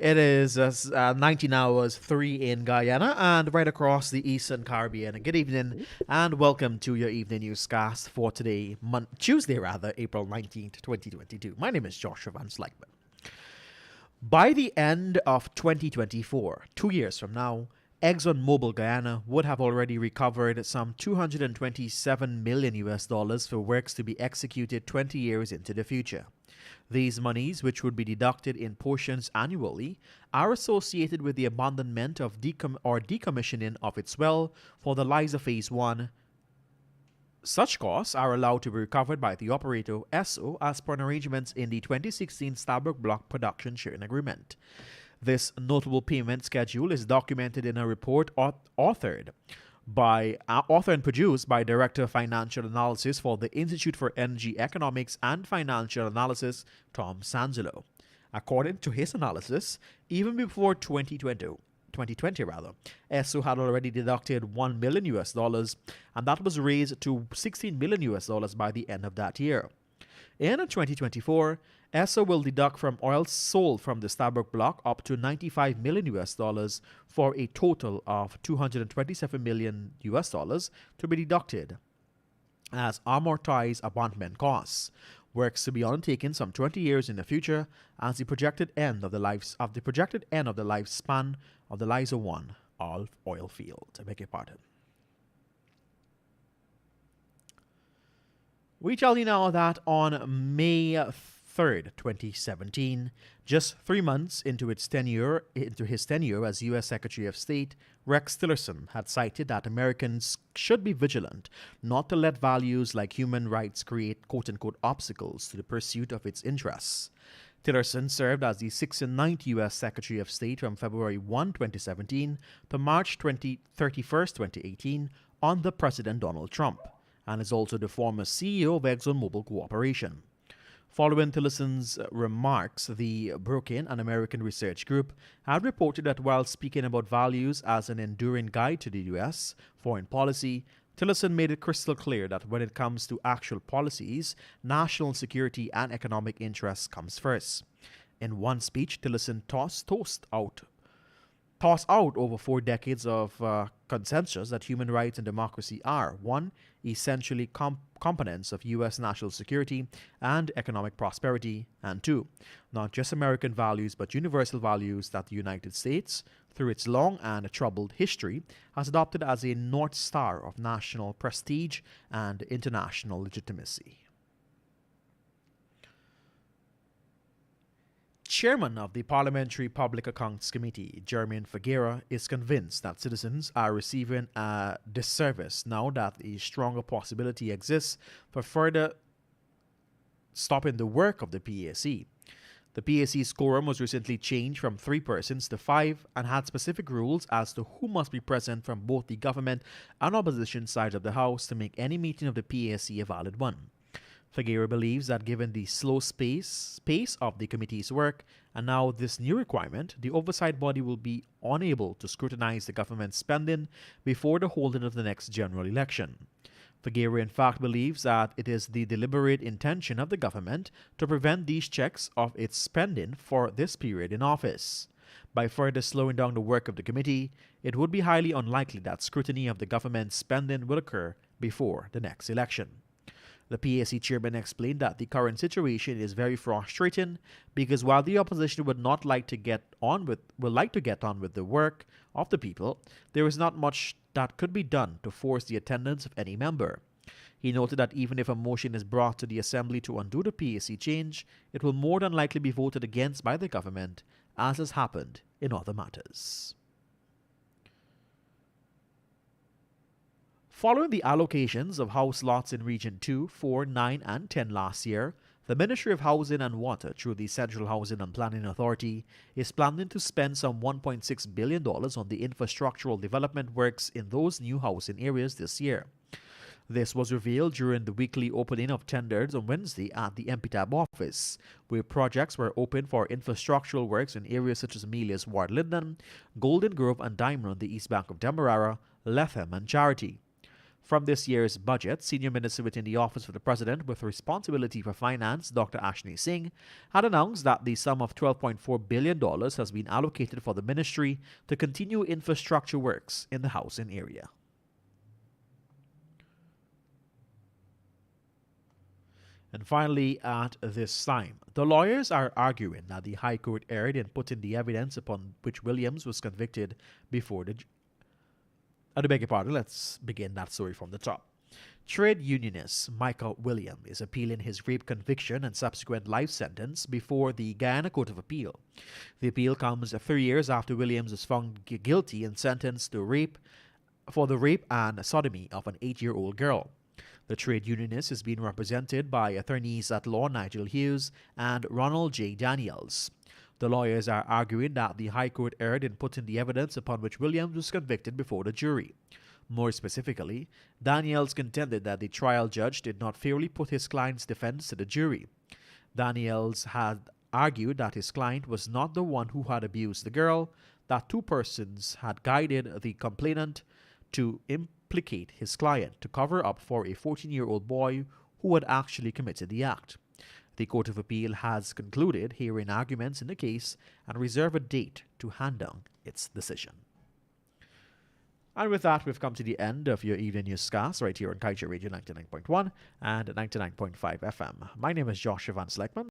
It is 19 hours 3 in Guyana and right across the Eastern Caribbean. Good evening and welcome to your evening newscast for today, Tuesday, April 19th, 2022. My name is Joshua Van Slykeman. By the end of 2024, 2 years from now, ExxonMobil Guyana would have already recovered some $227 million for works to be executed 20 years into the future. These monies, which would be deducted in portions annually, are associated with the abandonment of decommissioning of its well for the Liza Phase 1. Such costs are allowed to be recovered by the operator ESSO as per arrangements in the 2016 Stabroek Block Production Sharing Agreement. This notable payment schedule is documented in a report authored and produced by Director of Financial Analysis for the Institute for Energy Economics and Financial Analysis, Tom Sanzelo. According to his analysis, even before 2020, ESSO had already deducted $1 million and that was raised to $16 million by the end of that year. In 2024, ESSO will deduct from oil sold from the Stabroek block up to $95 million for a total of $227 million to be deducted as amortized abandonment costs. Works to be undertaken some 20 years in the future as the projected end of the lifespan of the Liza 1 oil field. I beg your pardon. We tell you now that on May 3rd, 2017, just 3 months into his tenure as U.S. Secretary of State, Rex Tillerson had cited that Americans should be vigilant not to let values like human rights create quote-unquote obstacles to the pursuit of its interests. Tillerson served as the 6th and 9th U.S. Secretary of State from February 1, 2017 to March 31st, 2018 under President Donald Trump, and is also the former CEO of ExxonMobil Corporation. Following Tillerson's remarks, the Brookings and American Research Group had reported that while speaking about values as an enduring guide to the U.S. foreign policy, Tillerson made it crystal clear that when it comes to actual policies, national security and economic interests comes first. In one speech, Tillerson tossed out over 4 decades of consensus that human rights and democracy are, 1, essentially components of U.S. national security and economic prosperity, and 2, not just American values but universal values that the United States, through its long and troubled history, has adopted as a North Star of national prestige and international legitimacy. Chairman of the Parliamentary Public Accounts Committee, Jermaine Figueira, is convinced that citizens are receiving a disservice now that a stronger possibility exists for further stopping the work of the PAC. The PAC's quorum was recently changed from 3 persons to 5 and had specific rules as to who must be present from both the government and opposition sides of the House to make any meeting of the PAC a valid one. Figueira believes that given the slow pace of the committee's work and now this new requirement, the oversight body will be unable to scrutinize the government's spending before the holding of the next general election. Figueira in fact believes that it is the deliberate intention of the government to prevent these checks of its spending for this period in office. By further slowing down the work of the committee, it would be highly unlikely that scrutiny of the government's spending will occur before the next election. The PAC chairman explained that the current situation is very frustrating because while the opposition would like to get on with the work of the people, there is not much that could be done to force the attendance of any member. He noted that even if a motion is brought to the Assembly to undo the PAC change, it will more than likely be voted against by the government, as has happened in other matters. Following the allocations of house lots in Region 2, 4, 9, and 10 last year, the Ministry of Housing and Water, through the Central Housing and Planning Authority, is planning to spend some $1.6 billion on the infrastructural development works in those new housing areas this year. This was revealed during the weekly opening of tenders on Wednesday at the MPTAB office, where projects were opened for infrastructural works in areas such as Amelia's Ward Linden, Golden Grove and Diamond on the East Bank of Demerara, Lethem and Charity. From this year's budget, Senior Minister within the Office of the President with responsibility for finance, Dr. Ashni Singh, had announced that the sum of $12.4 billion has been allocated for the ministry to continue infrastructure works in the housing area. And finally, at this time, the lawyers are arguing that the High Court erred in putting the evidence upon which Williams was convicted before the... I beg your pardon, let's begin that story from the top. Trade unionist Michael Williams is appealing his rape conviction and subsequent life sentence before the Guyana Court of Appeal. The appeal comes 3 years after Williams was found guilty and sentenced to rape for the rape and sodomy of an 8-year-old girl. The trade unionist is being represented by attorneys at law Nigel Hughes and Ronald J. Daniels. The lawyers are arguing that the High Court erred in putting the evidence upon which Williams was convicted before the jury. More specifically, Daniels contended that the trial judge did not fairly put his client's defense to the jury. Daniels had argued that his client was not the one who had abused the girl, that 2 persons had guided the complainant to implicate his client to cover up for a 14-year-old boy who had actually committed the act. The Court of Appeal has concluded hearing arguments in the case and reserve a date to hand down its decision. And with that, we've come to the end of your evening newscast right here on Kaieteur Radio 99.1 and 99.5 FM. My name is Joshua Van Sleckman.